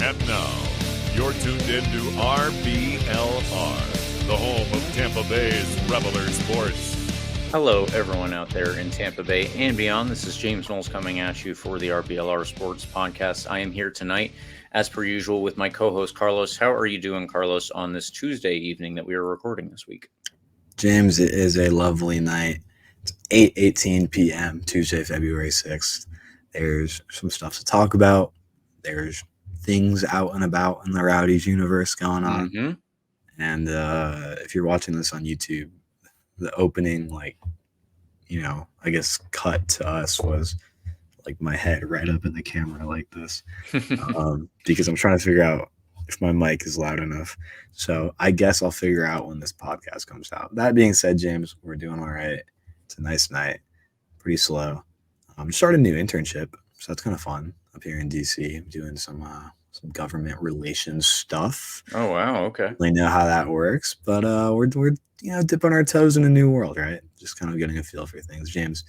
And now, you're tuned in to RBLR, the home of Tampa Bay's RBLR Sports. Hello, everyone out there in Tampa Bay and beyond. This is James Knowles coming at you for the RBLR Sports podcast. I am here tonight, as per usual, with my co-host Carlos. How are you doing, Carlos, on this Tuesday evening that we are recording this week? James, it is a lovely night. It's 8:18 p.m., Tuesday, February 6th. There's some stuff to talk about. There's things out and about in the Rowdies universe going on. Mm-hmm. And if you're watching this on YouTube, the opening, I guess cut to us was like my head right up in the camera like this because I'm trying to figure out if my mic is loud enough. So I guess I'll figure out when this podcast comes out. That being said, James, we're doing all right. It's a nice night. Pretty slow. Started a new internship, so that's kind of fun up here in DC. I'm doing some government relations stuff. Oh, wow. Okay. Really know how that works, but we're dipping our toes in a new world, right? Just kind of getting a feel for things. James,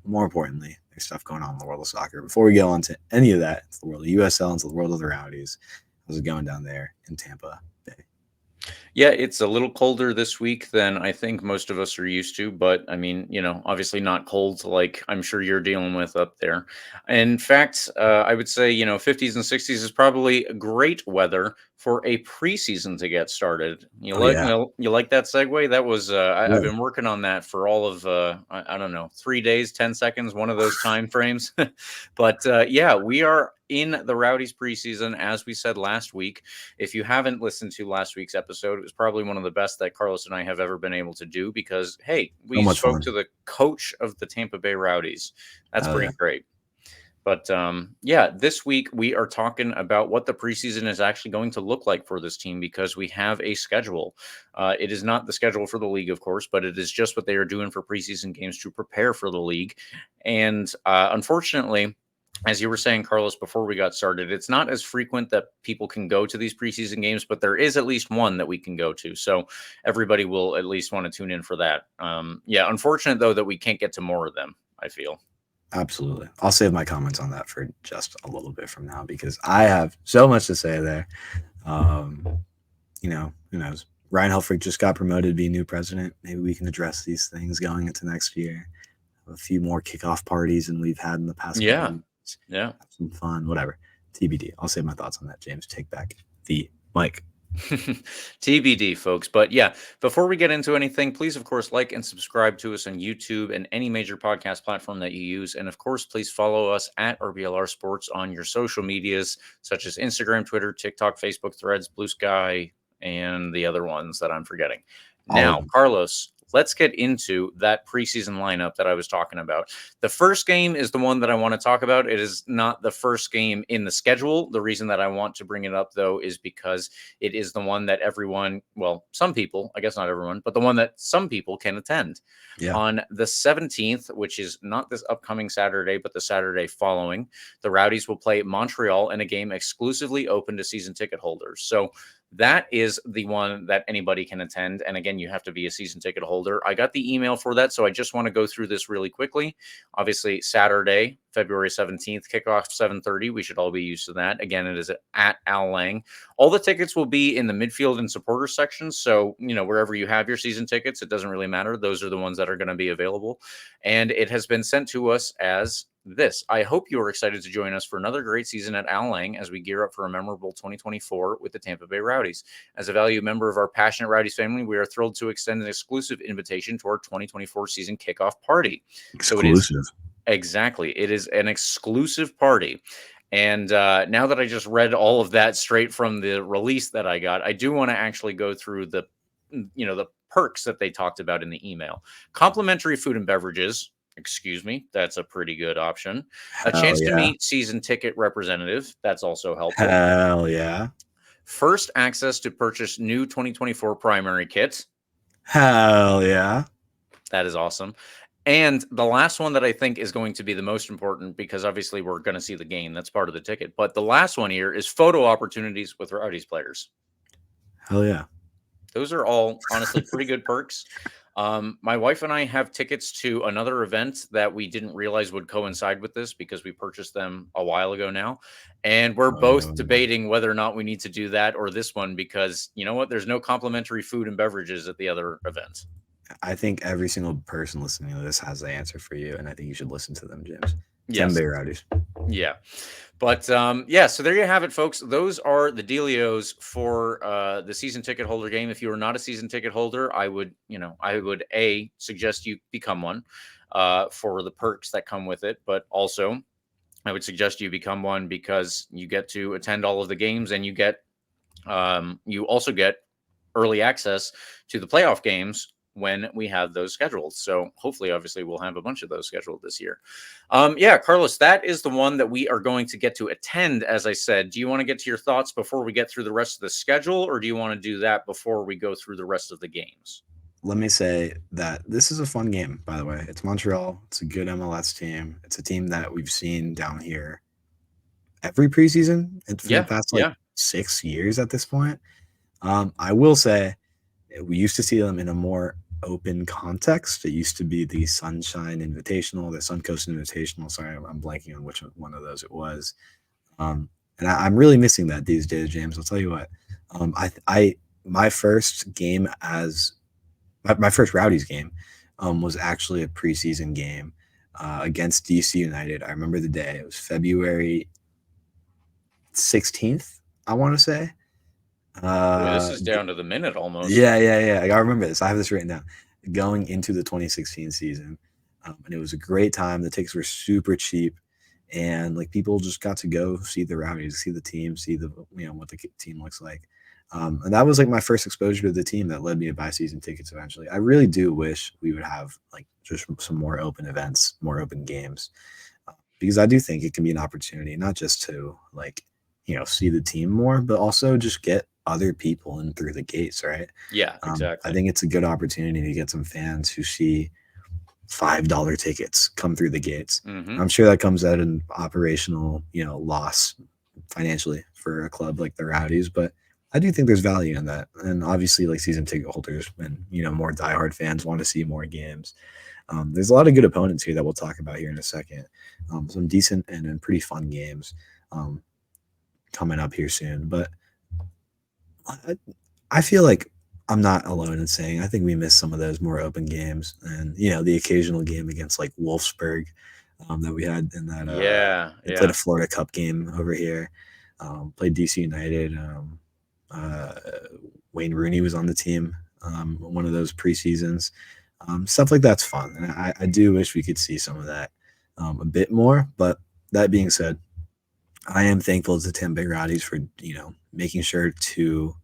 more importantly, there's stuff going on in the world of soccer. Before we go on to any of that, it's the world of USL, into the world of the Rowdies. How's it going down there in Tampa Bay? Yeah, it's a little colder this week than I think most of us are used to, but I mean, obviously not cold like I'm sure you're dealing with up there. In fact, I would say, 50s and 60s is probably great weather for a preseason to get started. You like that segue? That was I've been working on that for all of I don't know, 3 days, 10 seconds, one of those time frames. But we are in the Rowdies preseason, as we said last week. If you haven't listened to last week's episode, it was probably one of the best that Carlos and I have ever been able to do because, hey, we spoke to the coach of the Tampa Bay Rowdies. That's pretty great. But this week we are talking about what the preseason is actually going to look like for this team because we have a schedule. It is not the schedule for the league, of course, but it is just what they are doing for preseason games to prepare for the league. And unfortunately, as you were saying, Carlos, before we got started, it's not as frequent that people can go to these preseason games, but there is at least one that we can go to. So everybody will at least want to tune in for that. Unfortunate, though, that we can't get to more of them, I feel. Absolutely. I'll save my comments on that for just a little bit from now because I have so much to say there. Who knows? Ryan Helfrich just got promoted to be new president. Maybe we can address these things going into next year. A few more kickoff parties than we've had in the past. Yeah. Have some fun, whatever. TBD. I'll save my thoughts on that, James. Take back the mic. TBD, folks. But before we get into anything, please, of course, like and subscribe to us on YouTube and any major podcast platform that you use. And of course, please follow us at RBLR Sports on your social medias, such as Instagram, Twitter, TikTok, Facebook, Threads, Blue Sky, and the other ones that I'm forgetting. Now, Carlos, let's get into that preseason lineup that I was talking about. The first game is the one that I want to talk about. It is not the first game in the schedule. The reason that I want to bring it up, though, is because it is the one that some people, I guess not everyone, but the one that some people can attend. On the 17th, which is not this upcoming Saturday, but the Saturday following, the Rowdies will play Montreal in a game exclusively open to season ticket holders. So that is the one that anybody can attend. And again, you have to be a season ticket holder. I got the email for that, so I just want to go through this really quickly. Obviously, Saturday, February 17th, kickoff 7:30. We should all be used to that. Again, it is at Al Lang. All the tickets will be in the midfield and supporter sections. So, wherever you have your season tickets, it doesn't really matter. Those are the ones that are going to be available. And it has been sent to us as this. I hope you are excited to join us for another great season at Al Lang as we gear up for a memorable 2024 with the Tampa Bay Rowdies. As a valued member of our passionate Rowdies family, we are thrilled to extend an exclusive invitation to our 2024 season kickoff party. Exclusive. Exactly. It is an exclusive party. And now that I just read all of that straight from the release that I got, I do want to actually go through the perks that they talked about in the email. Complimentary food and beverages. Excuse me. That's a pretty good option. A chance to meet season ticket representative. That's also helpful. Hell yeah. First access to purchase new 2024 primary kits. Hell yeah. That is awesome. And the last one that I think is going to be the most important, because obviously we're going to see the game. That's part of the ticket. But the last one here is photo opportunities with Rowdies players. Hell yeah. Those are all honestly pretty good perks. My wife and I have tickets to another event that we didn't realize would coincide with this because we purchased them a while ago now. And we're both debating whether or not we need to do that or this one because you know what? There's no complimentary food and beverages at the other event. I think every single person listening to this has the answer for you, and I think you should listen to them, James. Yes. Tampa Bay Rowdies. Yeah. But yeah, so there you have it, folks. Those are the dealios for the season ticket holder game. If you are not a season ticket holder, I would suggest you become one for the perks that come with it. But also, I would suggest you become one because you get to attend all of the games, and you also get early access to the playoff games when we have those scheduled. So hopefully, obviously, we'll have a bunch of those scheduled this year. Yeah, Carlos, that is the one that we are going to get to attend, as I said. Do you want to get to your thoughts before we get through the rest of the schedule, or do you want to do that before we go through the rest of the games? Let me say that this is a fun game, by the way. It's Montreal. It's a good MLS team. It's a team that we've seen down here every preseason for the past 6 years at this point. I will say we used to see them in a more open context. It used to be the Sunshine Invitational, the Suncoast Invitational. Sorry, I'm blanking on which one of those it was. And I'm really missing that these days, James. I'll tell you what. My first game my first Rowdies game was actually a preseason game against DC United. I remember the day. It was February 16th, I want to say. This is down to the minute almost. Yeah. I remember this. I have this written down. Going into the 2016 season, and it was a great time. The tickets were super cheap, and like people just got to go see the Rowdies, see the team, see what the team looks like. And that was like my first exposure to the team that led me to buy season tickets eventually. I really do wish we would have like just some more open events, more open games, because I do think it can be an opportunity not just to see the team more, but also just get other people in through the gates, right? Yeah, exactly. I think it's a good opportunity to get some fans who see $5 tickets come through the gates. Mm-hmm. I'm sure that comes at an operational, loss financially for a club like the Rowdies, but I do think there's value in that. And obviously, like season ticket holders and more diehard fans want to see more games. There's a lot of good opponents here that we'll talk about here in a second. Some decent and pretty fun games coming up here soon. But I feel like I'm not alone in saying I think we missed some of those more open games, and the occasional game against like Wolfsburg that we had in that. Played a Florida Cup game over here. Played DC United. Wayne Rooney was on the team one of those preseasons. Stuff like that's fun, and I do wish we could see some of that a bit more. But that being said, I am thankful to Tampa Bay Rowdies for making sure to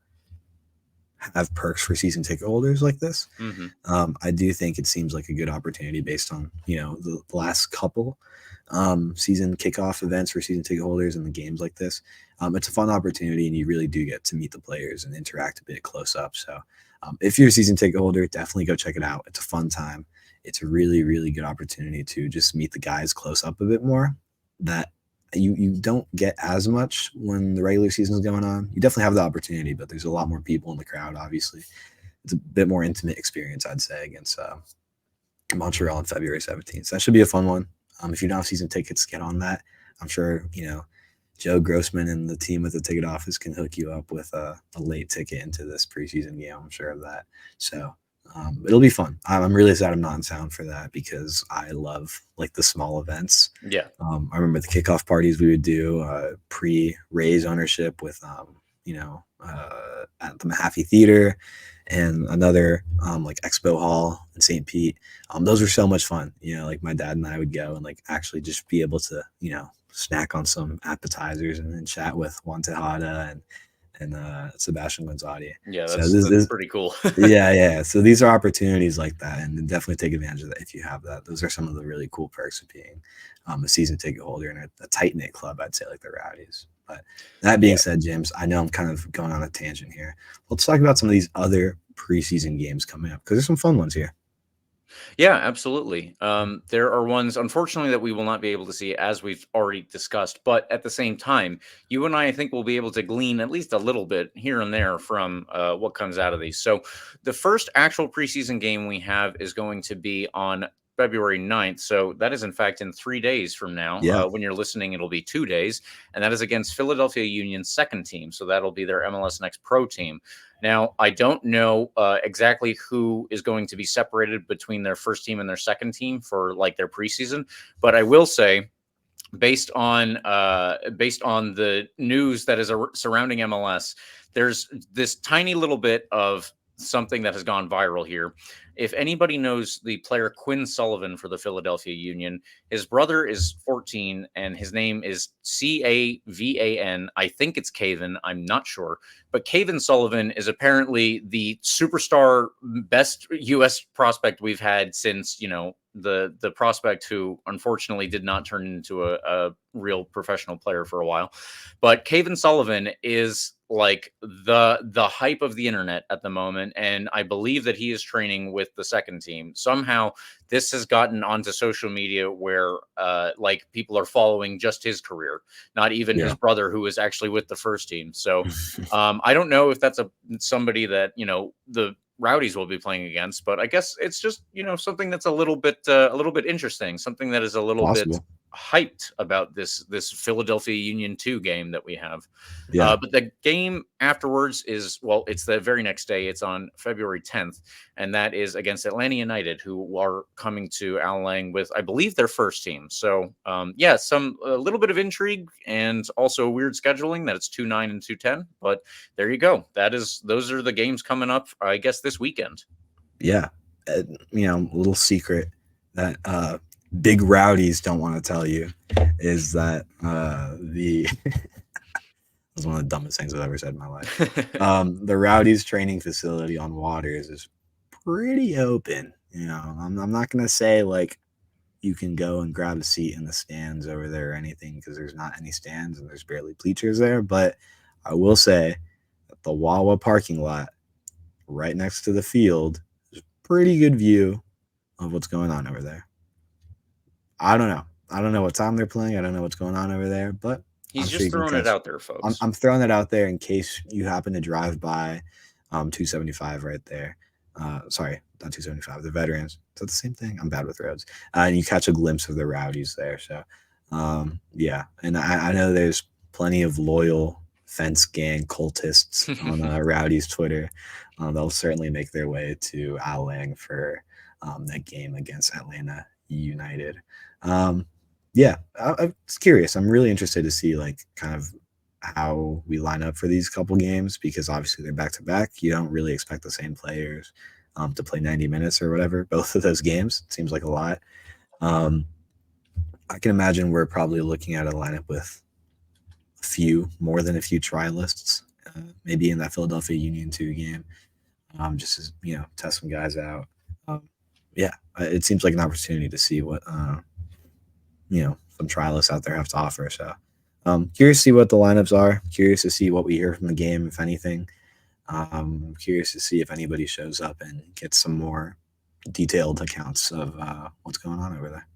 have perks for season ticket holders like this. Mm-hmm. I do think it seems like a good opportunity based on the last couple season kickoff events for season ticket holders and the games like this. It's a fun opportunity, and you really do get to meet the players and interact a bit close up. So if you're a season ticket holder, definitely go check it out. It's a fun time. It's a really, really good opportunity to just meet the guys close up a bit more that you don't get as much when the regular season is going on. You definitely have the opportunity, but there's a lot more people in the crowd, obviously. It's a bit more intimate experience, I'd say, against Montreal on February 17th. So that should be a fun one. If you don't have season tickets, get on that. I'm sure, Joe Grossman and the team at the ticket office can hook you up with a late ticket into this preseason game. I'm sure of that. So it'll be fun. I'm really sad I'm not in sound for that because I love like the small events. Yeah. I remember the kickoff parties we would do pre-Rays ownership with, at the Mahaffey Theater and another like Expo Hall in St. Pete. Those were so much fun. Like my dad and I would go and like actually just be able to, snack on some appetizers and then chat with Juan Tejada and Sebastian Gonzalez. Yeah, that's pretty cool. yeah. So these are opportunities like that, and definitely take advantage of that if you have that. Those are some of the really cool perks of being a season ticket holder in a tight-knit club, I'd say, like the Rowdies. But that being said, James, I know I'm kind of going on a tangent here. Let's talk about some of these other preseason games coming up because there's some fun ones here. Yeah, absolutely. There are ones, unfortunately, that we will not be able to see, as we've already discussed. But at the same time, you and I think, will be able to glean at least a little bit here and there from what comes out of these. So, the first actual preseason game we have is going to be on February 9th. So, that is, in fact, in 3 days from now. Yeah. When you're listening, it'll be 2 days. And that is against Philadelphia Union's second team. So, that'll be their MLS Next Pro team. Now, I don't know exactly who is going to be separated between their first team and their second team for like their preseason, but I will say, based on the news that is surrounding MLS, there's this tiny little bit of something that has gone viral here. If anybody knows the player Quinn Sullivan for the Philadelphia Union, his brother is 14 and his name is Cavan. I think it's Cavan. I'm not sure. But Cavan Sullivan is apparently the superstar best U.S. prospect we've had since, the prospect who unfortunately did not turn into a real professional player for a while. But Cavan Sullivan is like the hype of the internet at the moment, and I believe that he is training with the second team. Somehow this has gotten onto social media where like people are following just his career, not even his brother, who is actually with the first team. So I don't know if that's somebody that the Rowdies will be playing against, but I guess it's just something that's a little bit interesting, something that is a little bit hyped about this Philadelphia Union 2 game that we have. But the game afterwards is, well, it's the very next day. It's on February 10th, and that is against Atlanta United, who are coming to Al Lang with, I believe, their first team. So a little bit of intrigue and also weird scheduling that it's 2-9 and 2-10. But there you go. Those are the games coming up, I guess, this weekend. Yeah. A little secret that big Rowdies don't want to tell you is that was one of the dumbest things I've ever said in my life. The Rowdies training facility on Waters is pretty open. I'm not gonna say like you can go and grab a seat in the stands over there or anything, because there's not any stands and there's barely bleachers there. But I will say that the Wawa parking lot right next to the field is a pretty good view of what's going on over there. I don't know what time they're playing. I don't know what's going on over there, but he's just throwing it out there, folks. I'm throwing it out there in case you happen to drive by 275 right there. Sorry, not 275, the Veterans. Is that the same thing? I'm bad with roads. And you catch a glimpse of the Rowdies there. So, and I know there's plenty of loyal fence gang cultists on Rowdies Twitter. They'll certainly make their way to Al Lang for that game against Atlanta United. I'm curious. I'm really interested to see like kind of how we line up for these couple games, because obviously they're back to back. You don't really expect the same players to play 90 minutes or whatever. Both of those games, it seems like a lot. I can imagine we're probably looking at a lineup with more than a few trialists, maybe in that Philadelphia Union 2 game, just as test some guys out. It seems like an opportunity to see what some trialists out there have to offer. So curious to see what the lineups are, curious to see what we hear from the game, if anything. Curious to see if anybody shows up and gets some more detailed accounts of what's going on over there.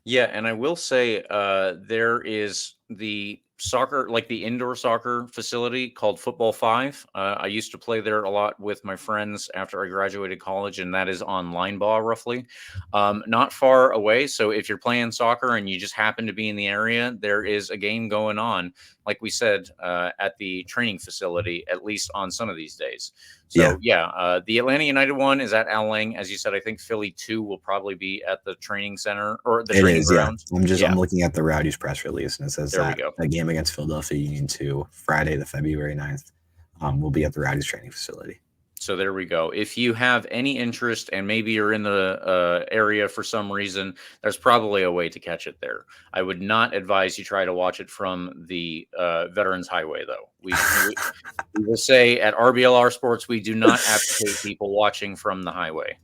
Yeah, and I will say there is the soccer, like the indoor soccer facility called Football 5. I used to play there a lot with my friends after I graduated college, and that is on Linebaugh, roughly. Not far away. So if you're playing soccer and you just happen to be in the area, there is a game going on, like we said, at the training facility, at least on some of these days. So, the Atlanta United one is at Al Lang. As you said, I think Philly 2 will probably be at the training center or the training ground. I'm looking at the Rowdies press release, and it says that a game against Philadelphia Union 2, Friday, the February 9th, will be at the Rowdies training facility. So there we go. If you have any interest and maybe you're in the area for some reason, there's probably a way to catch it there. I would not advise you try to watch it from the Veterans Highway, though. We will say at RBLR Sports, we do not advocate people watching from the highway.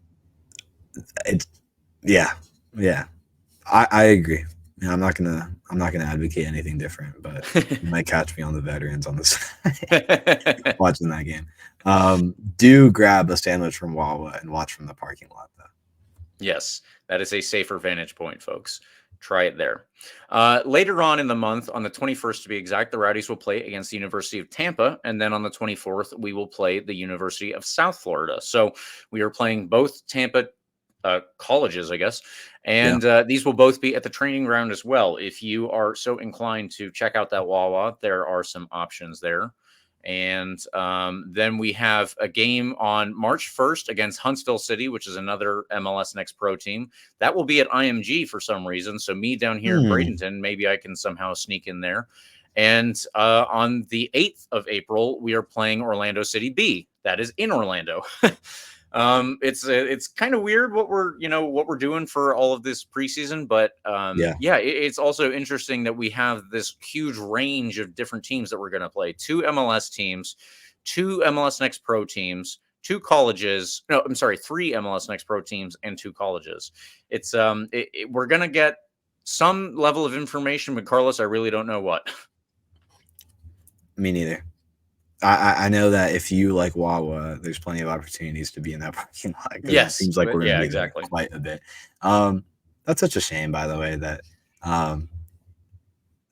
I agree. I'm not gonna advocate anything different, but you might catch me on the Veterans on the side watching that game. Do grab a sandwich from Wawa and watch from the parking lot, though. Yes, that is a safer vantage point, folks. Try it there. Later on in the month, on the 21st to be exact, the Rowdies will play against the University of Tampa. And then on the 24th, we will play the University of South Florida. So we are playing both Tampa colleges, I guess. And these will both be at the training ground as well. If you are so inclined to check out that Wawa, there are some options there. And then we have a game on March 1st against Huntsville City, which is another MLS Next Pro team. That will be at IMG for some reason. So me down here in Bradenton, maybe I can somehow sneak in there. And on the 8th of April, we are playing Orlando City B. That is in Orlando. It's kind of weird what we're doing for all of this preseason, but it's also interesting that we have this huge range of different teams that we're going to play. 2 MLS teams, 2 MLS Next Pro teams, 2 colleges. No, I'm sorry, 3 MLS Next Pro teams and 2 colleges. It's we're going to get some level of information, but Carlos, I really don't know what. Me neither. I know that if you like Wawa, there's plenty of opportunities to be in that parking lot. Yes, it seems like we're going to be exactly. there quite a bit. That's such a shame, by the way,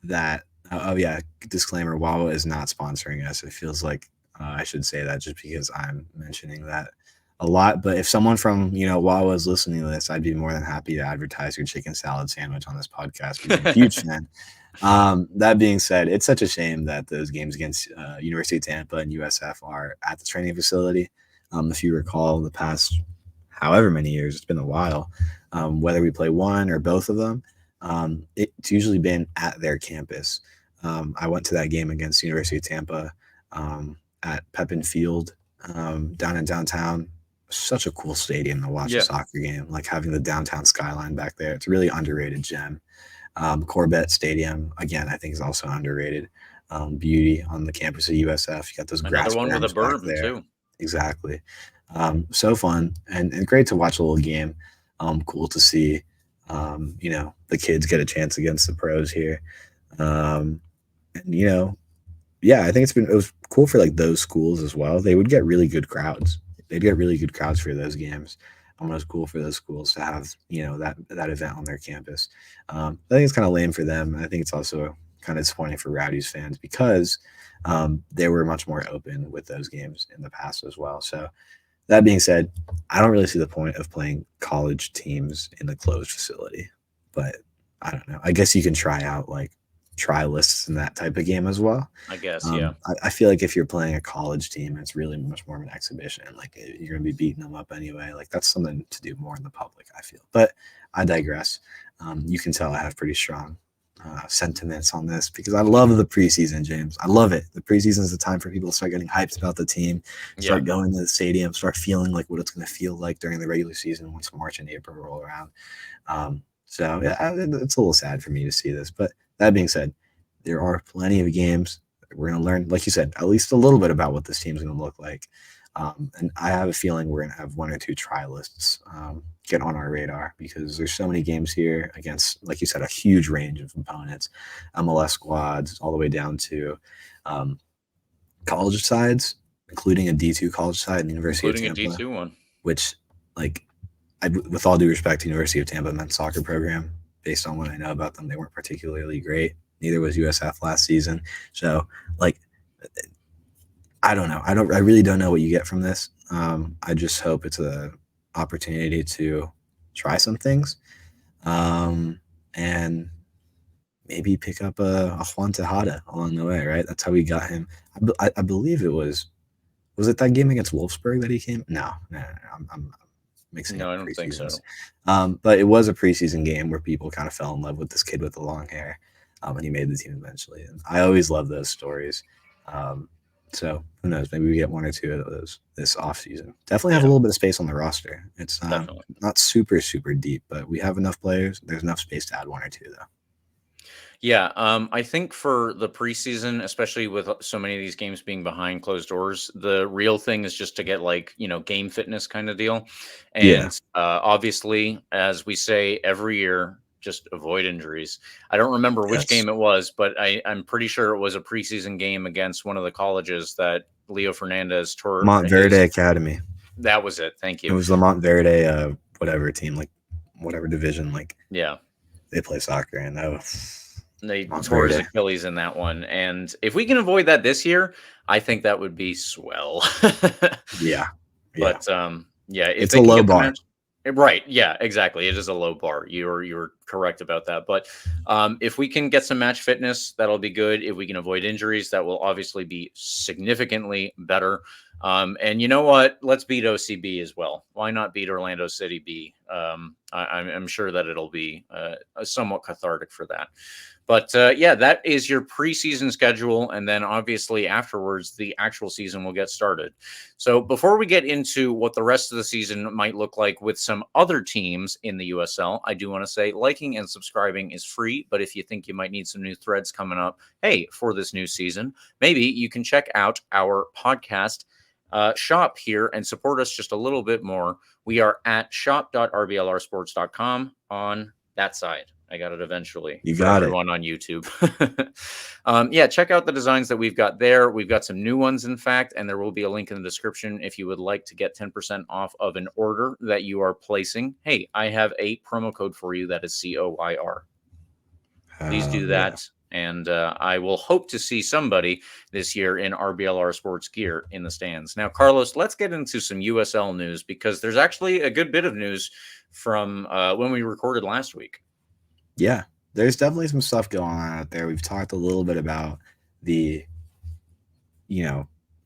that disclaimer: Wawa is not sponsoring us. It feels like I should say that just because I'm mentioning that a lot. But if someone from Wawa is listening to this, I'd be more than happy to advertise your chicken salad sandwich on this podcast. I'm a huge fan. That being said, it's such a shame that those games against University of Tampa and USF are at the training facility. If you recall, the past however many years, it's been a while, whether we play one or both of them, it's usually been at their campus. I went to that game against University of Tampa at Pepin Field down in downtown. Such a cool stadium to watch a soccer game, like having the downtown skyline back there. It's a really underrated gem. Corbett Stadium, again, I think is also underrated. Beauty on the campus of USF. You got those grass one with a berm there. Too. Exactly. So fun and great to watch a little game. Cool to see, the kids get a chance against the pros here. I think it was cool for like those schools as well. They would get really good crowds. They'd get really good crowds for those games. It was cool for those schools to have, that event on their campus. I think it's kind of lame for them. I think it's also kind of disappointing for Rowdies fans because they were much more open with those games in the past as well. So that being said, I don't really see the point of playing college teams in the closed facility, but I don't know. I guess you can try out like try lists in that type of game as well. I guess, I feel like if you're playing a college team, it's really much more of an exhibition. Like you're going to be beating them up anyway. Like that's something to do more in the public, I feel. But I digress. You can tell I have pretty strong sentiments on this because I love the preseason, James. I love it. The preseason is the time for people to start getting hyped about the team, start going to the stadium, start feeling like what it's going to feel like during the regular season once March and April roll around. It's a little sad for me to see this, but that being said, there are plenty of games that we're going to learn, like you said, at least a little bit about what this team's going to look like. And I have a feeling we're going to have 1 or 2 try lists get on our radar because there's so many games here against, like you said, a huge range of opponents, MLS squads, all the way down to college sides, including a D2 college side in the University of Tampa. Including a D2 one. Which, with all due respect to University of Tampa men's soccer program, based on what I know about them, they weren't particularly great. Neither was USF last season. So, I don't know. I really don't know what you get from this. I just hope it's a opportunity to try some things, and maybe pick up a Juan Tejada along the way. Right? That's how we got him. I believe it was it that game against Wolfsburg that he came? No. I'm mixing up. No, I don't think so. But it was a preseason game where people kind of fell in love with this kid with the long hair, and he made the team eventually. And I always love those stories. So who knows? Maybe we get 1 or 2 of those this offseason. Definitely have a little bit of space on the roster. It's not super, super deep, but we have enough players. There's enough space to add 1 or 2, though. Yeah, I think for the preseason, especially with so many of these games being behind closed doors, the real thing is just to get game fitness kind of deal. And obviously, as we say every year, just avoid injuries. I don't remember which game it was, but I'm pretty sure it was a preseason game against one of the colleges that Leo Fernandez tore. Montverde Academy. That was it. Thank you. It was the Montverde whatever team, like whatever division like Yeah. they play soccer in. They Not tore his great. Achilles in that one. And if we can avoid that this year, I think that would be swell. Yeah. But yeah, if It's they a can low get the bar. match right, yeah, exactly. It is a low bar. You're correct about that. But if we can get some match fitness, that'll be good. If we can avoid injuries, that will obviously be significantly better. And you know what? Let's beat OCB as well. Why not beat Orlando City B? I'm sure that it'll be somewhat cathartic for that. But yeah, that is your preseason schedule. And then obviously afterwards, the actual season will get started. So before we get into what the rest of the season might look like with some other teams in the USL, I do want to say liking and subscribing is free. But if you think you might need some new threads coming up, hey, for this new season, maybe you can check out our podcast shop here and support us just a little bit more. We are at shop.rblrsports.com on that side. I got it eventually. You for got it. everyone on YouTube. Yeah, check out the designs that we've got there. We've got some new ones, in fact, and there will be a link in the description if you would like to get 10% off of an order that you are placing. Hey, I have a promo code for you that is COYR. Please do that. And I will hope to see somebody this year in RBLR Sports gear in the stands. Now, Carlos, let's get into some USL news because there's actually a good bit of news from when we recorded last week. Yeah, there's definitely some stuff going on out there. We've talked a little bit about the, I'm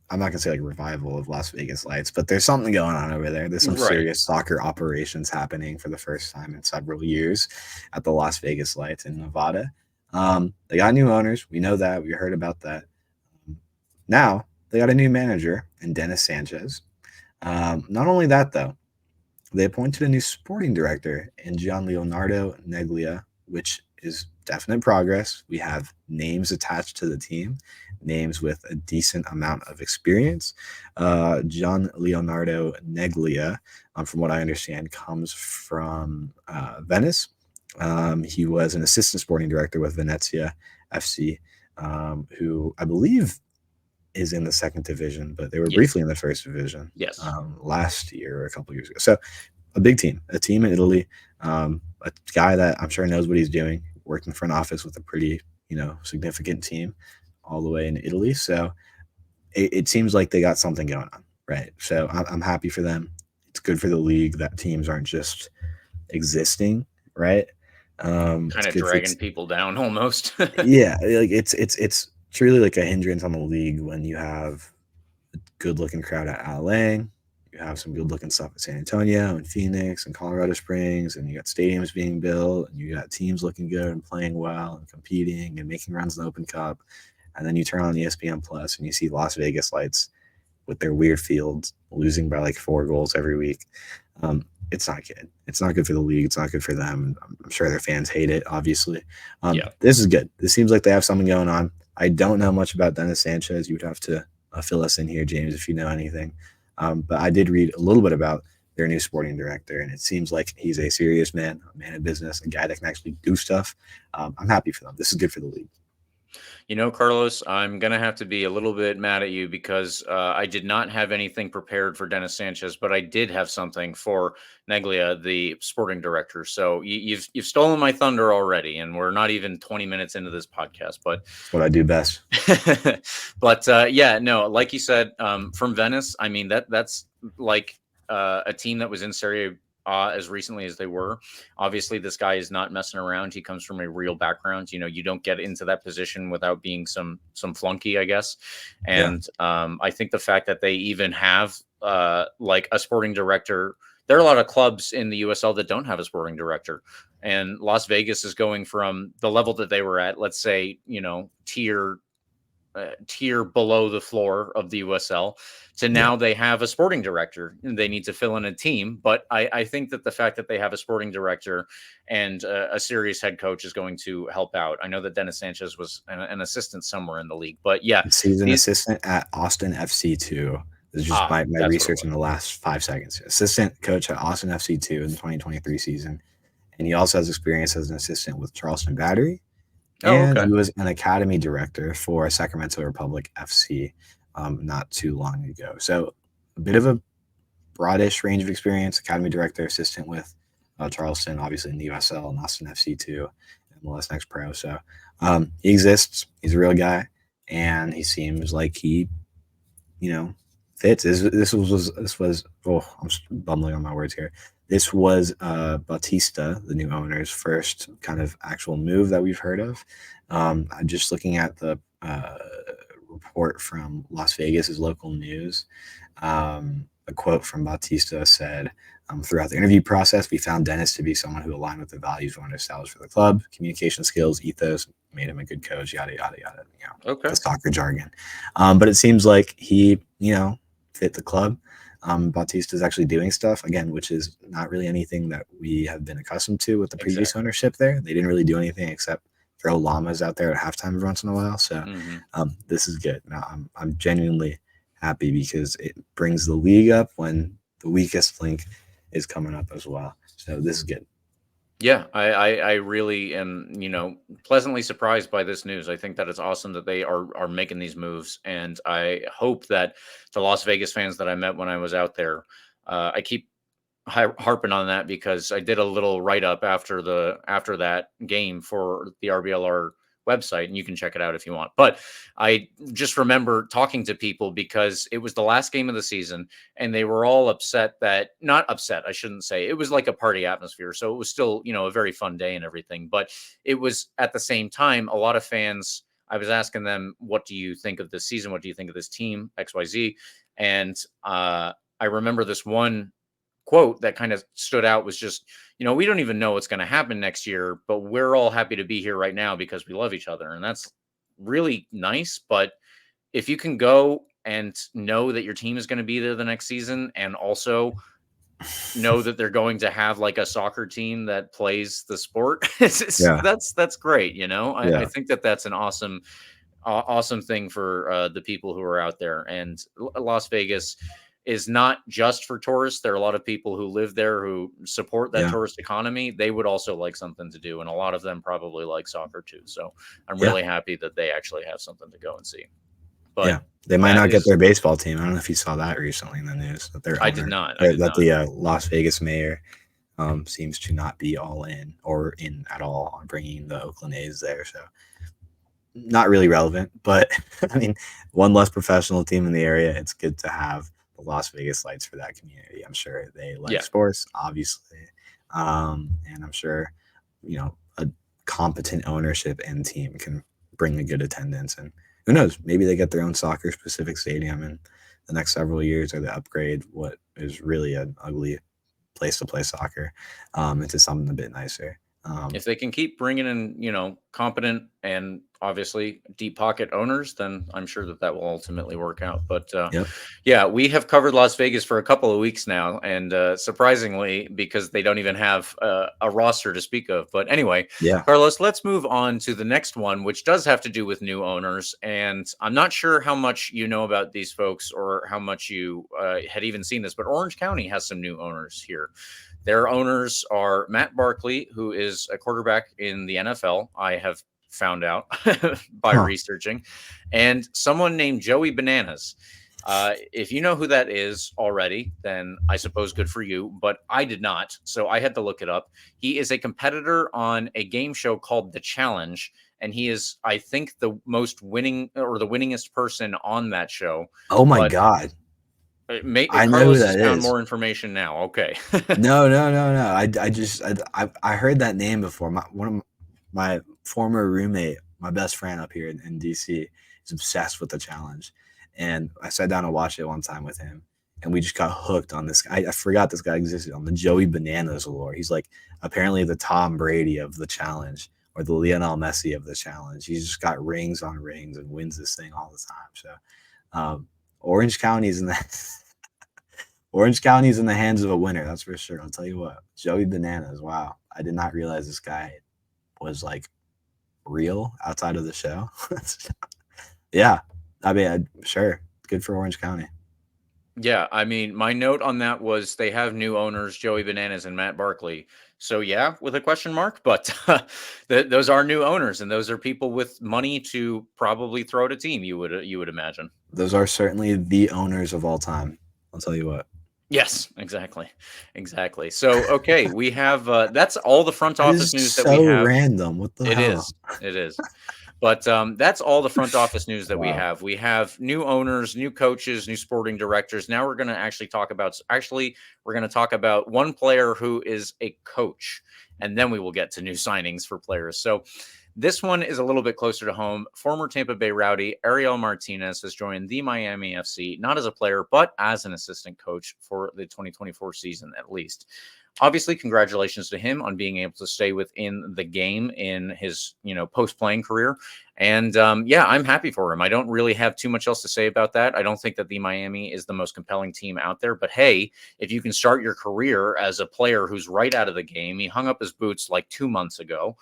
not going to say like revival of Las Vegas Lights, but there's something going on over there. There's some serious soccer operations happening for the first time in several years at the Las Vegas Lights in Nevada. They got new owners. We know that. We heard about that. Now they got a new manager in Dennis Sanchez. Not only that, though, they appointed a new sporting director in Gian Leonardo Neglia, which is definite progress. We have names attached to the team, names with a decent amount of experience. Gian Leonardo Neglia, from what I understand, comes from Venice. He was an assistant sporting director with Venezia FC, who I believe is in the second division, but they were briefly in the first division last year or a couple years ago. So a big team, a team in Italy, a guy that I'm sure knows what he's doing, worked in front office with a pretty, significant team all the way in Italy. So it seems like they got something going on, right? So I'm happy for them. It's good for the league that teams aren't just existing, right? Kind of dragging people down almost. Yeah, like it's truly like a hindrance on the league when you have a good-looking crowd at Alang. You have some good-looking stuff at San Antonio and Phoenix and Colorado Springs, and you got stadiums being built, and you got teams looking good and playing well and competing and making runs in the Open Cup. And then you turn on ESPN Plus and you see Las Vegas Lights with their weird fields losing by like 4 goals every week. It's not good. It's not good for the league. It's not good for them. I'm sure their fans hate it, obviously. This is good. This seems like they have something going on. I don't know much about Dennis Sanchez. You would have to fill us in here, James, if you know anything. But I did read a little bit about their new sporting director, and it seems like he's a serious man, a man of business, a guy that can actually do stuff. I'm happy for them. This is good for the league. Carlos, I'm going to have to be a little bit mad at you because I did not have anything prepared for Dennis Sanchez, but I did have something for Neglia, the sporting director. So you've stolen my thunder already, and we're not even 20 minutes into this podcast. But that's what I do best. But like you said, from Venice, I mean, that's like a team that was in Serie as recently as they were. Obviously, this guy is not messing around. He comes from a real background. You don't get into that position without being some flunky, I guess. And I think the fact that they even have like a sporting director, there are a lot of clubs in the USL that don't have a sporting director. And Las Vegas is going from the level that they were at, let's say, tier below the floor of the USL to now they have a sporting director and they need to fill in a team. But I think that the fact that they have a sporting director and a serious head coach is going to help out. I know that Dennis Sanchez was an assistant somewhere in the league, but he's an assistant at Austin FC too. This is just my research in the last 5 seconds. Assistant coach at Austin FC 2 in the 2023 season. And he also has experience as an assistant with Charleston Battery. And he was an academy director for Sacramento Republic FC not too long ago. So a bit of a broadish range of experience, academy director, assistant with Charleston, obviously in the USL, and Austin FC too, MLS Next Pro. So he exists. He's a real guy, and he seems like he, fits. This was. Oh, I'm bumbling on my words here. This was Bautista, the new owner's first kind of actual move that we've heard of. I'm just looking at the report from Las Vegas' local news. A quote from Bautista said, throughout the interview process, we found Dennis to be someone who aligned with the values we want to establish for the club. Communication skills, ethos, made him a good coach, yada, yada, yada, Okay. The soccer jargon. But it seems like he, fit the club. Bautista is actually doing stuff, again, which is not really anything that we have been accustomed to with the previous ownership there. They didn't really do anything except throw llamas out there at halftime every once in a while. So this is good. Now, I'm genuinely happy because it brings the league up when the weakest link is coming up as well. So this is good. Yeah, I really am, pleasantly surprised by this news. I think that it's awesome that they are making these moves, and I hope that the Las Vegas fans that I met when I was out there, I keep harping on that because I did a little write up after that game for the RBLR website, and you can check it out if you want. But I just remember talking to people because it was the last game of the season, and they were all upset not upset, I shouldn't say. It was like a party atmosphere. So it was still, a very fun day and everything. But it was at the same time, a lot of fans, I was asking them, what do you think of this season? What do you think of this team, XYZ? And I remember this one quote that kind of stood out was just, we don't even know what's going to happen next year, but we're all happy to be here right now because we love each other. And that's really nice. But if you can go and know that your team is going to be there the next season, and also know that they're going to have like a soccer team that plays the sport, that's great. I think that's an awesome thing for the people who are out there. And Las Vegas is not just for tourists. There are a lot of people who live there who support that tourist economy. They would also like something to do, and a lot of them probably like soccer too. So I'm really happy that they actually have something to go and see. But they might not get their baseball team. I don't know if you saw that recently in the news. That I did not. The Las Vegas mayor seems to not be all in or in at all on bringing the Oakland A's there. So not really relevant, but I mean, one less professional team in the area. It's good to have the Las Vegas lights for that community. I'm sure they like sports, obviously. And I'm sure, a competent ownership and team can bring a good attendance. And who knows, maybe they get their own soccer specific stadium in the next several years, or they upgrade what is really an ugly place to play soccer into something a bit nicer. If they can keep bringing in, competent and obviously deep pocket owners, then I'm sure that will ultimately work out. But we have covered Las Vegas for a couple of weeks now, and surprisingly, because they don't even have a roster to speak of. But anyway, Carlos, let's move on to the next one, which does have to do with new owners. And I'm not sure how much you know about these folks or how much you had even seen this, but Orange County has some new owners here. Their owners are Matt Barkley, who is a quarterback in the NFL. I have found out by researching, and someone named Joey Bananas. If you know who that is already, then I suppose good for you, but I did not. So I had to look it up. He is a competitor on a game show called The Challenge, and he is, I think, the most winning or the winningest person on that show. Oh my God. I know Carlos has found more information now. Okay. No. I heard that name before. One of my former roommate, my best friend up here in DC, is obsessed with The Challenge, and I sat down and watched it one time with him, and we just got hooked on this guy. I forgot this guy existed, on the Joey Bananas lore. He's like apparently the Tom Brady of The Challenge, or the Lionel Messi of The Challenge. He's just got rings on rings and wins this thing all the time. So Orange County's in the hands of a winner, that's for sure. I'll tell you what, Joey Bananas. Wow, I did not realize this guy was like real outside of the show. I mean, sure, good for Orange County. Yeah, I mean, my note on that was they have new owners, Joey Bananas and Matt Barkley. So with a question mark, but those are new owners, and those are people with money to probably throw at a team. You would imagine. Those are certainly the owners of all time. I'll tell you what. Yes, exactly. So, okay, we have that's all the front That office is news that we so have. random. What the It hell? is, it is. But that's all the front office news that we Wow. have. We have new owners, new coaches, new sporting directors. Now we're going to actually talk about. Actually, we're going to talk about one player who is a coach, and then we will get to new signings for players. So this one is a little bit closer to home. Former Tampa Bay Rowdy Ariel Martinez has joined the Miami FC, not as a player, but as an assistant coach for the 2024 season, at least. Obviously, congratulations to him on being able to stay within the game in his, post-playing career. And yeah, I'm happy for him. I don't really have too much else to say about that. I don't think that the Miami is the most compelling team out there. But hey, if you can start your career as a player who's right out of the game, he hung up his boots like 2 months ago.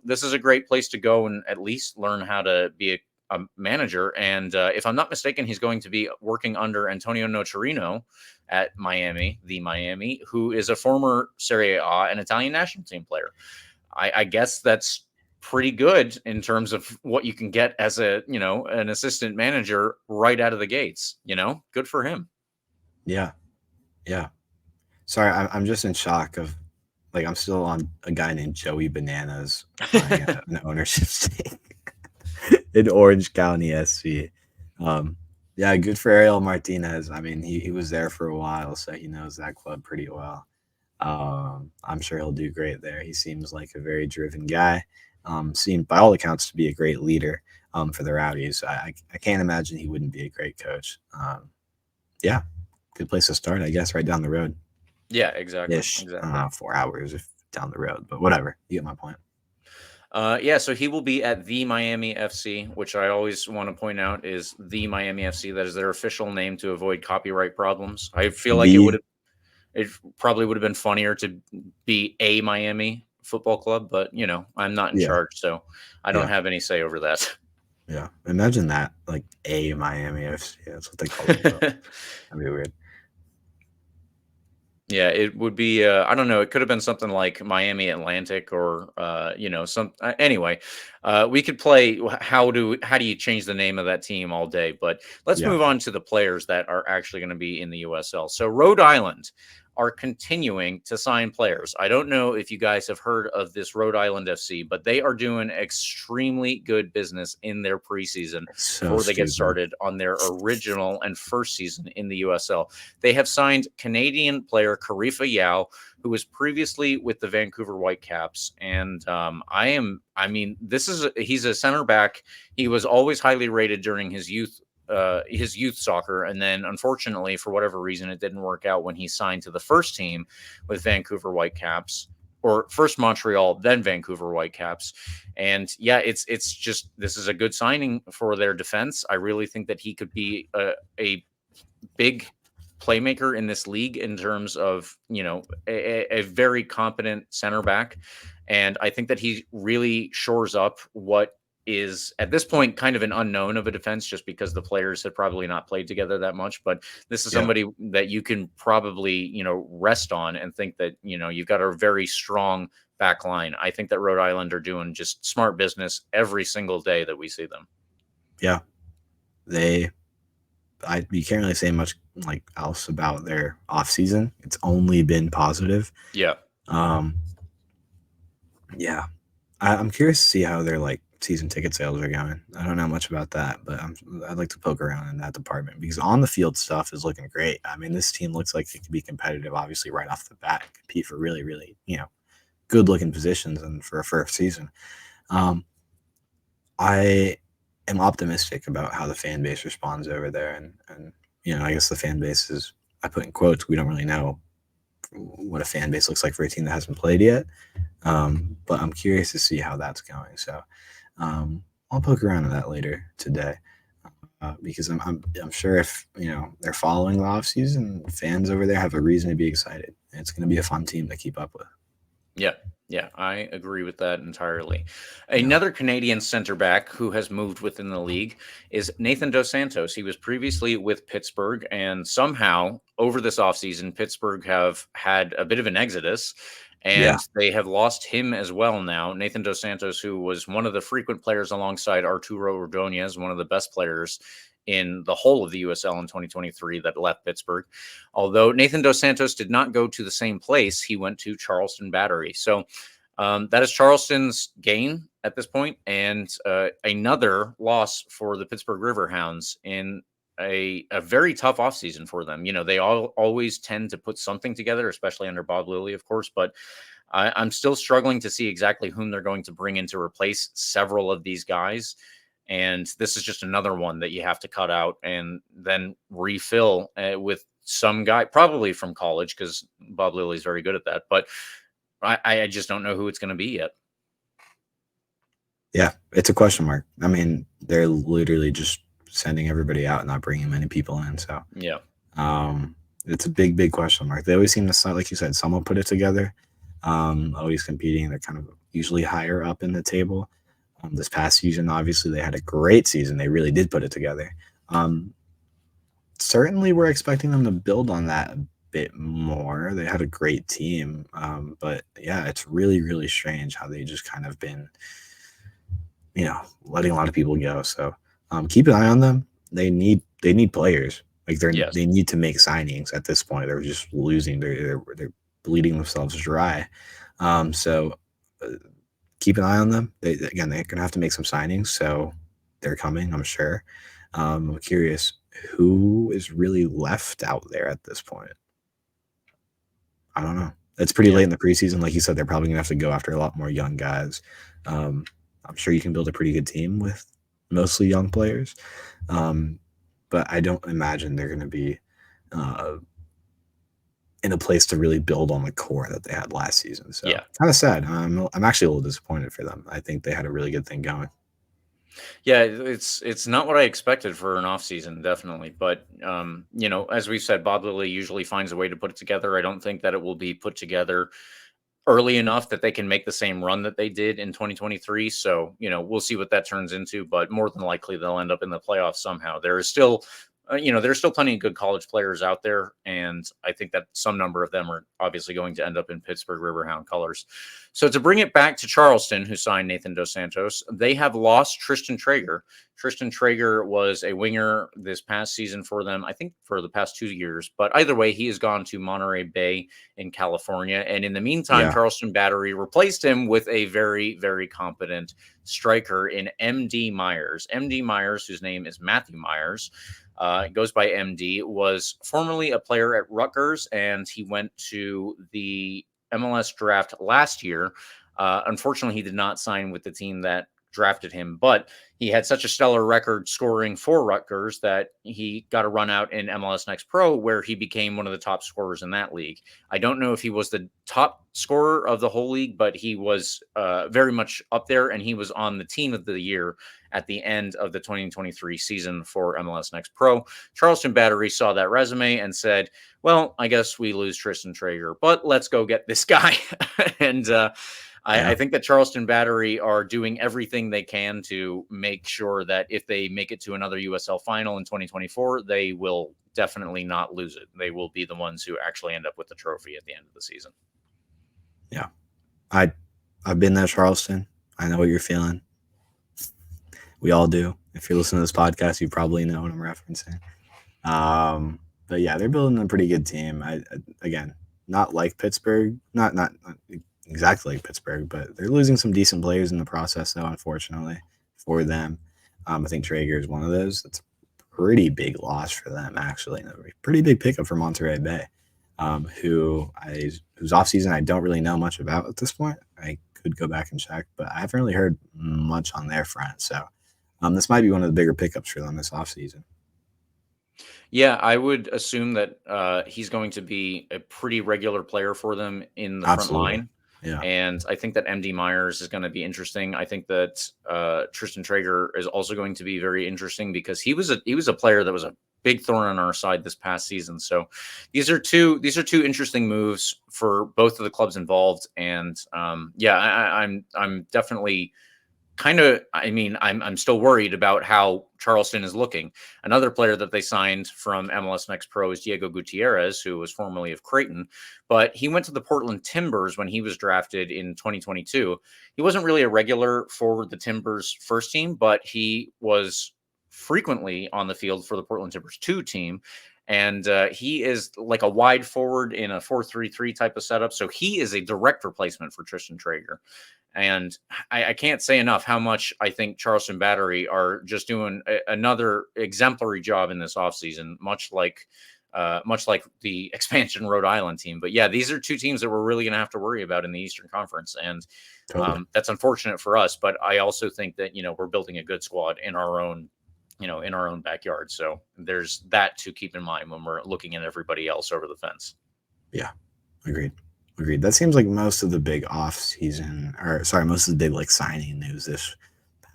This is a great place to go and at least learn how to be a manager. And if I'm not mistaken, he's going to be working under Antonio Nocerino at Miami, who is a former Serie A and Italian national team player. I guess that's pretty good in terms of what you can get as an assistant manager right out of the gates. Good for him. Yeah. Yeah. Sorry, I'm just in shock of, like, I'm still on a guy named Joey Bananas buying an ownership stake in Orange County SC. Yeah, good for Ariel Martinez. I mean, he was there for a while, so he knows that club pretty well. I'm sure he'll do great there. He seems like a very driven guy. Seemed by all accounts to be a great leader for the Rowdies. I can't imagine he wouldn't be a great coach. Yeah, good place to start, I guess, right down the road. Yeah, exactly. Ish. 4 hours if down the road, but whatever. You get my point. Yeah, so he will be at the Miami FC, which I always want to point out is the Miami FC. That is their official name to avoid copyright problems. I feel like it probably would have been funnier to be a Miami football club, but I'm not in charge, so I don't have any say over that. Yeah, imagine that, like a Miami FC. That's what they call it. That'd be weird. Yeah, it would be. I don't know. It could have been something like Miami Atlantic, or some. Anyway, we could play. How do you change the name of that team all day? But let's move on to the players that are actually going to be in the USL. So Rhode Island are continuing to sign players. I don't know if you guys have heard of this Rhode Island FC, but they are doing extremely good business in their preseason before they get started on their original and first season in the USL. They have signed Canadian player Karifa Yao, who was previously with the Vancouver Whitecaps. And he's a center back. He was always highly rated during his youth soccer, and then unfortunately for whatever reason it didn't work out when he signed to the first team with Vancouver Whitecaps, or first Montreal, then Vancouver Whitecaps. And yeah, it's just, this is a good signing for their defense. I really think that he could be a big playmaker in this league in terms of a very competent center back, and I think that he really shores up what is at this point kind of an unknown of a defense, just because the players have probably not played together that much. But this is somebody that you can probably rest on and think that you've got a very strong back line. I think that Rhode Island are doing just smart business every single day that we see them. Yeah, you can't really say much else about their off season. It's only been positive. Yeah. Yeah, I'm curious to see how their season ticket sales are going. I don't know much about that, but I'd like to poke around in that department, because on the field stuff is looking great. I mean, this team looks like it could be competitive, obviously, right off the bat, compete for really, really, good looking positions and for a first season. I am optimistic about how the fan base responds over there. And I guess the fan base is, I put in quotes, we don't really know what a fan base looks like for a team that hasn't played yet. But I'm curious to see how that's going. So I'll poke around in that later today, because I'm sure if they're following the off season, fans over there have a reason to be excited. It's going to be a fun team to keep up with. Yeah, I agree with that entirely. Another Canadian center back who has moved within the league is Nathan Dos Santos. He was previously with Pittsburgh, and somehow over this offseason, Pittsburgh have had a bit of an exodus, and they have lost him as well now. Nathan Dos Santos, who was one of the frequent players alongside Arturo Ordonez, one of the best players in the whole of the USL in 2023 that left Pittsburgh. Although Nathan Dos Santos did not go to the same place, he went to Charleston Battery. So that is Charleston's gain at this point, and another loss for the Pittsburgh Riverhounds in a very tough offseason for them. They always tend to put something together, especially under Bob Lilley, of course, but I'm still struggling to see exactly whom they're going to bring in to replace several of these guys. And this is just another one that you have to cut out and then refill with some guy, probably from college, because Bob Lilley is very good at that. But I just don't know who it's going to be yet. Yeah, it's a question mark. I mean, they're literally just sending everybody out and not bringing many people in. So yeah, it's a big question mark. They always seem to, like you said, someone put it together. Always competing. They're kind of usually higher up in the table. This past season, obviously, they had a great season. They really did put it together. Certainly, we're expecting them to build on that a bit more. They had a great team. But yeah, it's really strange how they just kind of been, letting a lot of people go. So keep an eye on them. They need players. Like they need to make signings at this point. They're just losing. They're bleeding themselves dry. So keep an eye on them. They're going to have to make some signings. So they're coming, I'm sure. I'm curious who is really left out there at this point. I don't know. It's pretty late in the preseason. Like you said, they're probably going to have to go after a lot more young guys. I'm sure you can build a pretty good team with mostly young players. But I don't imagine they're going to be in a place to really build on the core that they had last season. So kind of sad. I'm actually a little disappointed for them. I think they had a really good thing going. Yeah, it's not what I expected for an offseason, definitely. But, as we've said, Bob Lilley usually finds a way to put it together. I don't think that it will be put together early enough that they can make the same run that they did in 2023. So, we'll see what that turns into. But more than likely, they'll end up in the playoffs somehow. There is still there's still plenty of good college players out there, and I think that some number of them are obviously going to end up in Pittsburgh Riverhound colors. So to bring it back to Charleston, who signed Nathan Dos Santos, they have lost Tristan Traeger. Tristan Traeger was a winger this past season for them, I think for the past 2 years. But either way, he has gone to Monterey Bay in California. And in the meantime, Charleston Battery replaced him with a very, very competent striker in MD Myers. MD Myers, whose name is Matthew Myers, goes by MD, was formerly a player at Rutgers, and he went to the MLS draft last year. Unfortunately, he did not sign with the team that drafted him, but he had such a stellar record scoring for Rutgers that he got a run out in MLS Next Pro, where he became one of the top scorers in that league. I don't know if he was the top scorer of the whole league, but he was very much up there, and he was on the team of the year at the end of the 2023 season for MLS Next Pro. Charleston Battery saw that resume and said, well, I guess we lose Tristan Traeger, but let's go get this guy. And I think that Charleston Battery are doing everything they can to make sure that if they make it to another USL final in 2024, they will definitely not lose it. They will be the ones who actually end up with the trophy at the end of the season. Yeah. I've been there, Charleston. I know what you're feeling. We all do. If you're listening to this podcast, you probably know what I'm referencing. But yeah, they're building a pretty good team. Again, not like Pittsburgh, not exactly like Pittsburgh, but they're losing some decent players in the process, though, unfortunately, for them. I think Traeger is one of those. That's a pretty big loss for them, actually. A pretty big pickup for Monterey Bay, whose offseason I don't really know much about at this point. I could go back and check, but I haven't really heard much on their front. So this might be one of the bigger pickups for them this offseason. Yeah, I would assume that he's going to be a pretty regular player for them in the front line. Yeah. And I think that MD Myers is going to be interesting. I think that Tristan Traeger is also going to be very interesting because he was a player that was a big thorn on our side this past season. So these are two interesting moves for both of the clubs involved. And I'm definitely I'm still worried about how Charleston is looking. Another player that they signed from MLS Next Pro is Diego Gutierrez, who was formerly of Creighton, but he went to the Portland Timbers when he was drafted in 2022. He wasn't really a regular for the Timbers first team, but he was frequently on the field for the Portland Timbers 2 team. And he is like a wide forward in a 4-3-3 type of setup. So he is a direct replacement for Tristan Traeger. And I can't say enough how much I think Charleston Battery are just doing another exemplary job in this offseason, much like the expansion Rhode Island team. But yeah, these are two teams that we're really going to have to worry about in the Eastern Conference. And that's unfortunate for us. But I also think that, we're building a good squad in our own backyard. So there's that to keep in mind when we're looking at everybody else over the fence. Yeah, agreed. That seems like most of the big most of the big like signing news this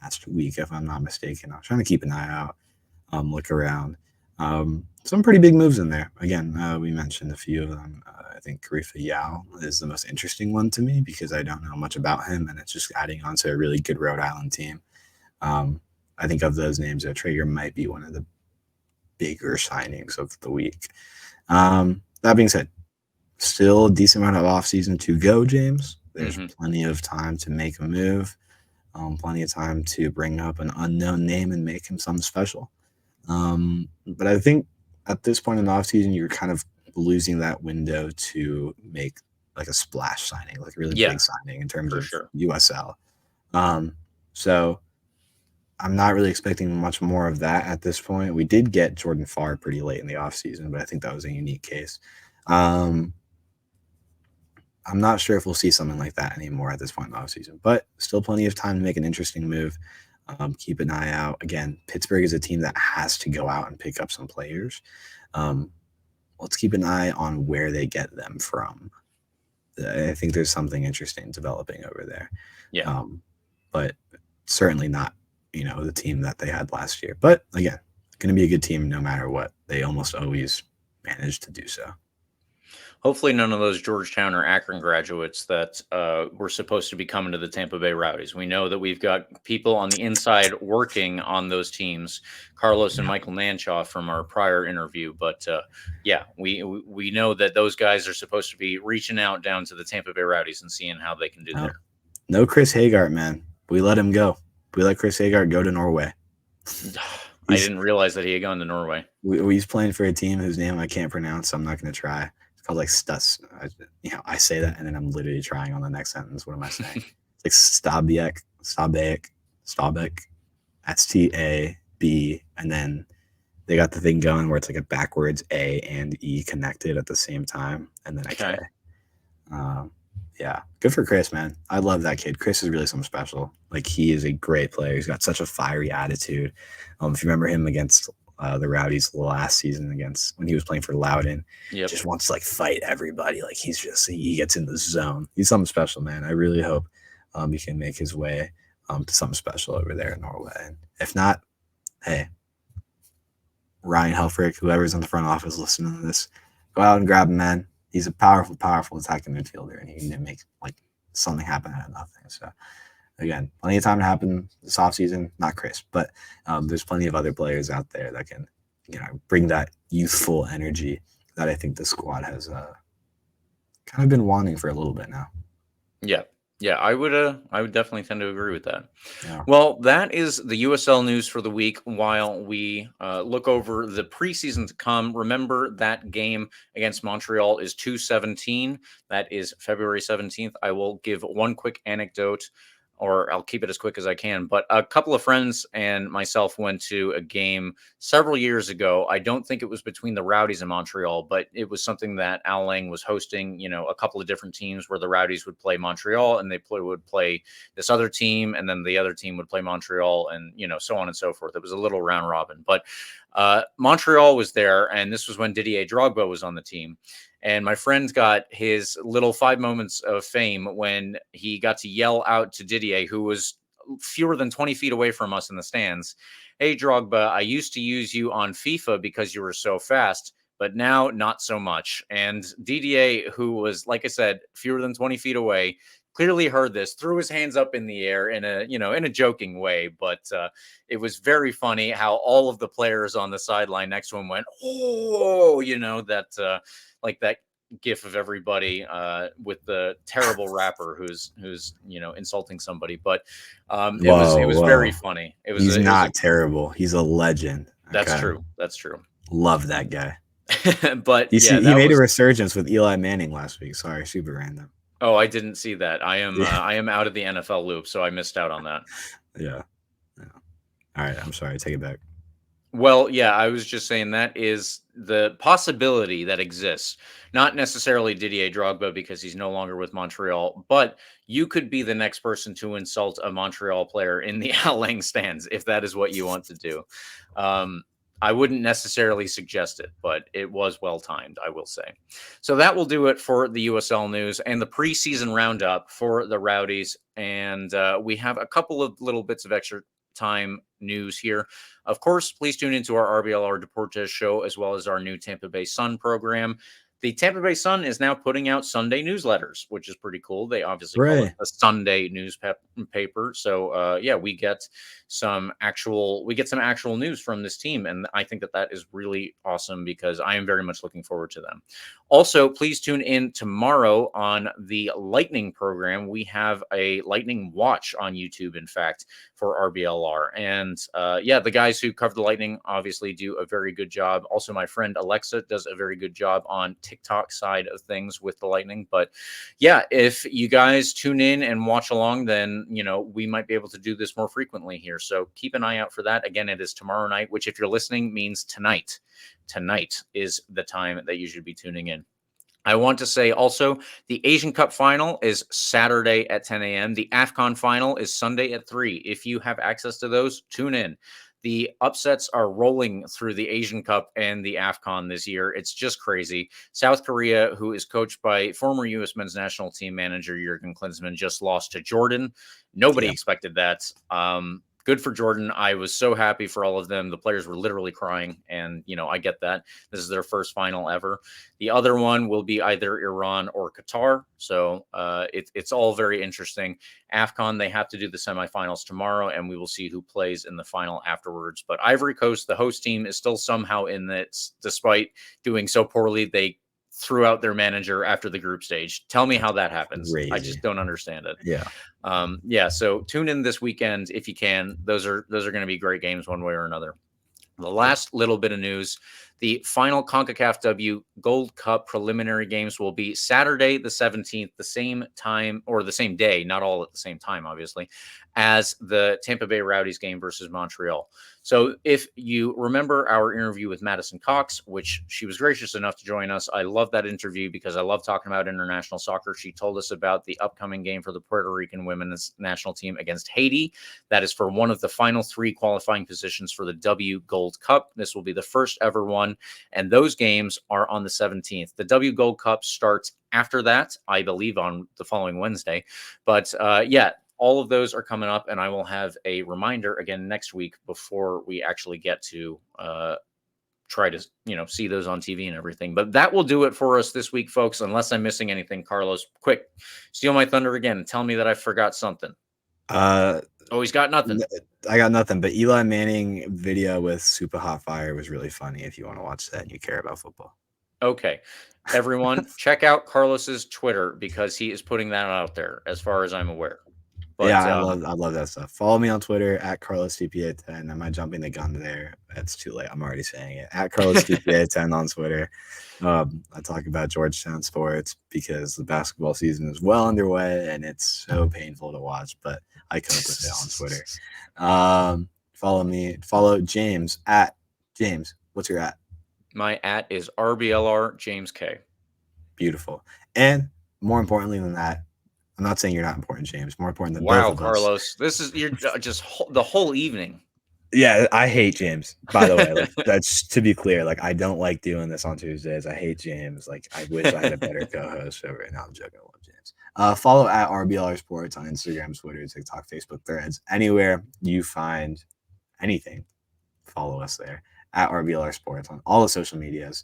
past week, if I'm not mistaken. I was trying to keep an eye out, look around. Some pretty big moves in there. Again, we mentioned a few of them. I think Karifa Yao is the most interesting one to me because I don't know much about him, and it's just adding on to a really good Rhode Island team. I think of those names, Traeger might be one of the bigger signings of the week. That being said, still a decent amount of offseason to go, James. There's plenty of time to make a move, plenty of time to bring up an unknown name and make him something special. But I think at this point in the offseason, you're kind of losing that window to make like a splash signing, like a really big signing in terms of USL. So I'm not really expecting much more of that at this point. We did get Jordan Farr pretty late in the offseason, but I think that was a unique case. I'm not sure if we'll see something like that anymore at this point in the offseason, but still plenty of time to make an interesting move. Keep an eye out. Again, Pittsburgh is a team that has to go out and pick up some players. Let's keep an eye on where they get them from. I think there's something interesting developing over there. Yeah. But certainly not, the team that they had last year. But again, going to be a good team no matter what. They almost always manage to do so. Hopefully none of those Georgetown or Akron graduates that were supposed to be coming to the Tampa Bay Rowdies. We know that we've got people on the inside working on those teams, Carlos and Michael Nanchoff from our prior interview. But we know that those guys are supposed to be reaching out down to the Tampa Bay Rowdies and seeing how they can do there. No Chris Hagart, man. We let him go. We let Chris Hagart go to Norway. I didn't realize that he had gone to Norway. He's playing for a team whose name I can't pronounce, so I'm not going to try. It's called like Stus. I say that, and then I'm literally trying on the next sentence. What am I saying? It's like Stabæk, STAB, and then they got the thing going where it's like a backwards A and E connected at the same time, and then a K. Yeah, good for Chris, man. I love that kid. Chris is really something special. Like, he is a great player. He's got such a fiery attitude. If you remember him against the Rowdies last season, against when he was playing for Loudoun, just wants to like fight everybody. Like, he gets in the zone. He's something special, man. I really hope he can make his way to something special over there in Norway. And if not, hey, Ryan Helfrich, whoever's in the front office listening to this, go out and grab him, man. He's a powerful, powerful attacking midfielder, and he can make like something happen out of nothing. So, again, plenty of time to happen this offseason. Not Chris, but there's plenty of other players out there that can, bring that youthful energy that I think the squad has kind of been wanting for a little bit now. Yeah, I would definitely tend to agree with that. Yeah. Well, that is the USL news for the week. While we look over the preseason to come, remember that game against Montreal is 2/17. That is February 17th. I will give one quick anecdote, or I'll keep it as quick as I can. But a couple of friends and myself went to a game several years ago. I don't think it was between the Rowdies and Montreal, but it was something that Al Lang was hosting, a couple of different teams where the Rowdies would play Montreal and they would play this other team, and then the other team would play Montreal, and, so on and so forth. It was a little round robin, but Montreal was there, and this was when Didier Drogba was on the team. And my friend got his little 5 moments of fame when he got to yell out to Didier, who was fewer than 20 feet away from us in the stands, "Hey, Drogba, I used to use you on FIFA because you were so fast, but now not so much." And Didier, who was, like I said, fewer than 20 feet away, clearly heard this, threw his hands up in the air in a joking way, but it was very funny how all of the players on the sideline next to him went, "Oh," that gif of everybody with the terrible rapper who's insulting somebody, but it was very funny. He's not terrible. He's a legend. That's Okay. true. That's true. Love that guy. But he made a resurgence with Eli Manning last week. Sorry, super random. Oh, I didn't see that. I am out of the NFL loop, so I missed out on that. Yeah. All right, I'm sorry. Take it back. Well, yeah, I was just saying that is the possibility that exists. Not necessarily Didier Drogba because he's no longer with Montreal, but you could be the next person to insult a Montreal player in the Al Lang stands if that is what you want to do. I wouldn't necessarily suggest it, but it was well timed, I will say. So that will do it for the USL news and the preseason roundup for the Rowdies. And we have a couple of little bits of extra time news here. Of course, please tune into our RBLR Deportes show as well as our new Tampa Bay Sun program. The Tampa Bay Sun is now putting out Sunday newsletters, which is pretty cool. They obviously call it a Sunday newspaper. So we get some actual news from this team, and I think that is really awesome because I am very much looking forward to them. Also, please tune in tomorrow on the Lightning program. We have a Lightning watch on YouTube, in fact, for RBLR. And the guys who cover the Lightning obviously do a very good job. Also, my friend Alexa does a very good job on TikTok side of things with the Lightning. But yeah, if you guys tune in and watch along, then, we might be able to do this more frequently here. So keep an eye out for that. Again, it is tomorrow night, which if you're listening means tonight. Tonight is the time that you should be tuning in. I want to say also the Asian Cup final is Saturday at 10 a.m. The AFCON final is Sunday at 3. If you have access to those, tune in. The upsets are rolling through the Asian Cup and the AFCON this year. It's just crazy. South Korea, who is coached by former U.S. men's national team manager Jurgen Klinsmann, just lost to Jordan. Nobody expected that. Good for Jordan. I was so happy for all of them. The players were literally crying, and, I get that. This is their first final ever. The other one will be either Iran or Qatar, so it's all very interesting. AFCON, they have to do the semifinals tomorrow, and we will see who plays in the final afterwards. But Ivory Coast, the host team, is still somehow in this, despite doing so poorly. They threw out their manager after the group stage. Tell me how that happens. Crazy. I just don't understand it. So tune in this weekend if you can. Those are going to be great games one way or another. The last little bit of news, the final CONCACAF W Gold Cup preliminary games will be Saturday the 17th, the same time or the same day, not all at the same time, obviously, as the Tampa Bay Rowdies game versus Montreal. So if you remember our interview with Madison Cox, which she was gracious enough to join us, I love that interview because I love talking about international soccer. She told us about the upcoming game for the Puerto Rican women's national team against Haiti. That is for one of the final 3 qualifying positions for the W Gold Cup. This will be the first ever one, and those games are on the 17th. The W Gold Cup starts after that, I believe on the following Wednesday. But all of those are coming up, and I will have a reminder again next week before we actually get to try to see those on TV and everything. But that will do it for us this week, folks, unless I'm missing anything. Carlos, quick, steal my thunder again and tell me that I forgot something. He's got nothing. I got nothing, but Eli Manning video with Super Hot Fire was really funny if you want to watch that and you care about football. Okay. Everyone, check out Carlos's Twitter because he is putting that out there as far as I'm aware. But, I love that stuff. Follow me on Twitter at CarlosTPA10. Am I jumping the gun there? It's too late. I'm already saying it. At CarlosTPA10 on Twitter. I talk about Georgetown sports because the basketball season is well underway and it's so painful to watch, but I cope with it on Twitter. Follow me. Follow James at James. What's your at? My at is RBLR James K. Beautiful. And more importantly than that, I'm not saying you're not important, James. More important than both of Carlos, this is you're just the whole evening. Yeah, I hate James. By the way, that's to be clear. I don't like doing this on Tuesdays. I hate James. I wish I had a better co-host over right now. I'm joking. I love James. Follow at RBLR Sports on Instagram, Twitter, TikTok, Facebook, Threads, anywhere you find anything. Follow us there at RBLR Sports on all the social medias.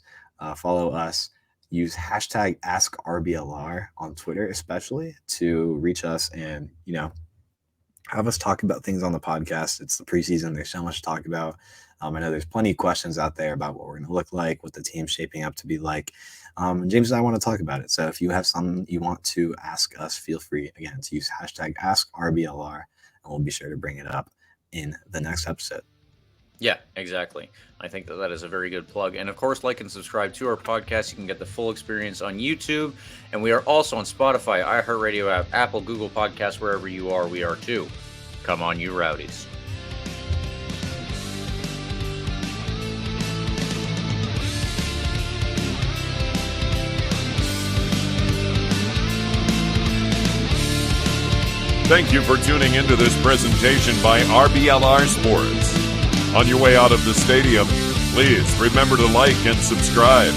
Follow us. Use hashtag AskRBLR on Twitter, especially to reach us and, have us talk about things on the podcast. It's the preseason. There's so much to talk about. I know there's plenty of questions out there about what we're going to look like, what the team's shaping up to be like. James and I want to talk about it. So if you have something you want to ask us, feel free, again, to use hashtag AskRBLR, and we'll be sure to bring it up in the next episode. Yeah, exactly. I think that is a very good plug. And of course, like and subscribe to our podcast. You can get the full experience on YouTube. And we are also on Spotify, iHeartRadio app, Apple, Google Podcasts, wherever you are, we are too. Come on, you Rowdies. Thank you for tuning into this presentation by RBLR Sports. On your way out of the stadium, please remember to like and subscribe.